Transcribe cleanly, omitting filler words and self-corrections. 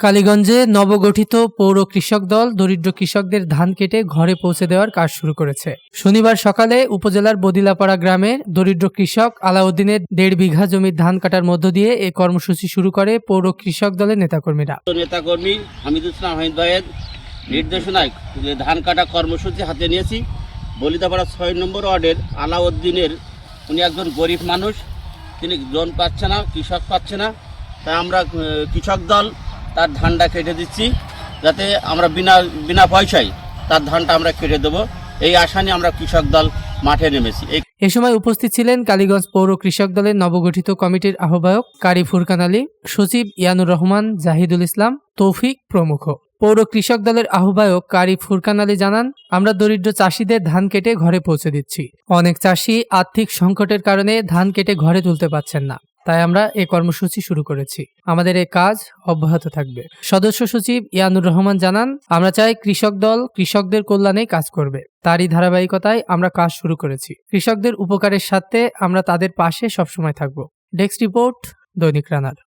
কালীগঞ্জে নবগঠিত পৌর কৃষক দল দরিদ্র কৃষকদের ধান কেটে ঘরে পৌঁছে দেওয়ার কাজ শুরু করেছে। শনিবার সকালে উপজেলার বদিলাপাড়া গ্রামের দরিদ্র কৃষক আলাউদ্দিনের 1.5 বিঘা জমির ধান কাটার মধ্য দিয়ে এই কর্মসূচি শুরু করে পৌর কৃষক দলের নেতাকর্মীরা। নেতাকর্মী হামিদুল ইসলাম হামিদ ভাইয়ের নির্দেশনায় ধান কাটা কর্মসূচি হাতে নিয়েছি। বলিদাপাড়া 6 নম্বর ওয়ার্ডের আলাউদ্দিনের, উনি একজন গরিব মানুষ, তিনি লোন পাচ্ছে না, কৃষক পাচ্ছে না, তাই আমরা কৃষক দল তার ধানটা কেটে দিচ্ছি, যাতে আমরা বিনা পয়সায় তার ধানটা আমরা কেটে দেবো, এই আশা নিয়ে আমরা কৃষক দল মাঠে নেমেছি। এ সময় উপস্থিত ছিলেন কালীগঞ্জ পৌর কৃষক দলের নবগঠিত কমিটির আহ্বায়ক কারি ফুরকান আলী, সচিব ইয়ানুর রহমান, জাহিদুল ইসলাম, তৌফিক প্রমুখ। পৌর কৃষক দলের আহ্বায়ক কারি ফুরকান আলী জানান, আমরা দরিদ্র চাষিদের ধান কেটে ঘরে পৌঁছে দিচ্ছি। অনেক চাষি আর্থিক সংকটের কারণে ধান কেটে ঘরে তুলতে পারছেন না, তাই আমরা এই কর্মসূচি শুরু করেছি। আমাদের এই কাজ অব্যাহত থাকবে। সদস্য সচিব ইয়ানুর রহমান জানান, আমরা চাই কৃষক দল কৃষকদের কল্যাণে কাজ করবে। তারই ধারাবাহিকতায় আমরা কাজ শুরু করেছি। কৃষকদের উপকারের স্বার্থে আমরা তাদের পাশে সবসময় থাকব। ডেস্ক রিপোর্ট, দৈনিক রানার।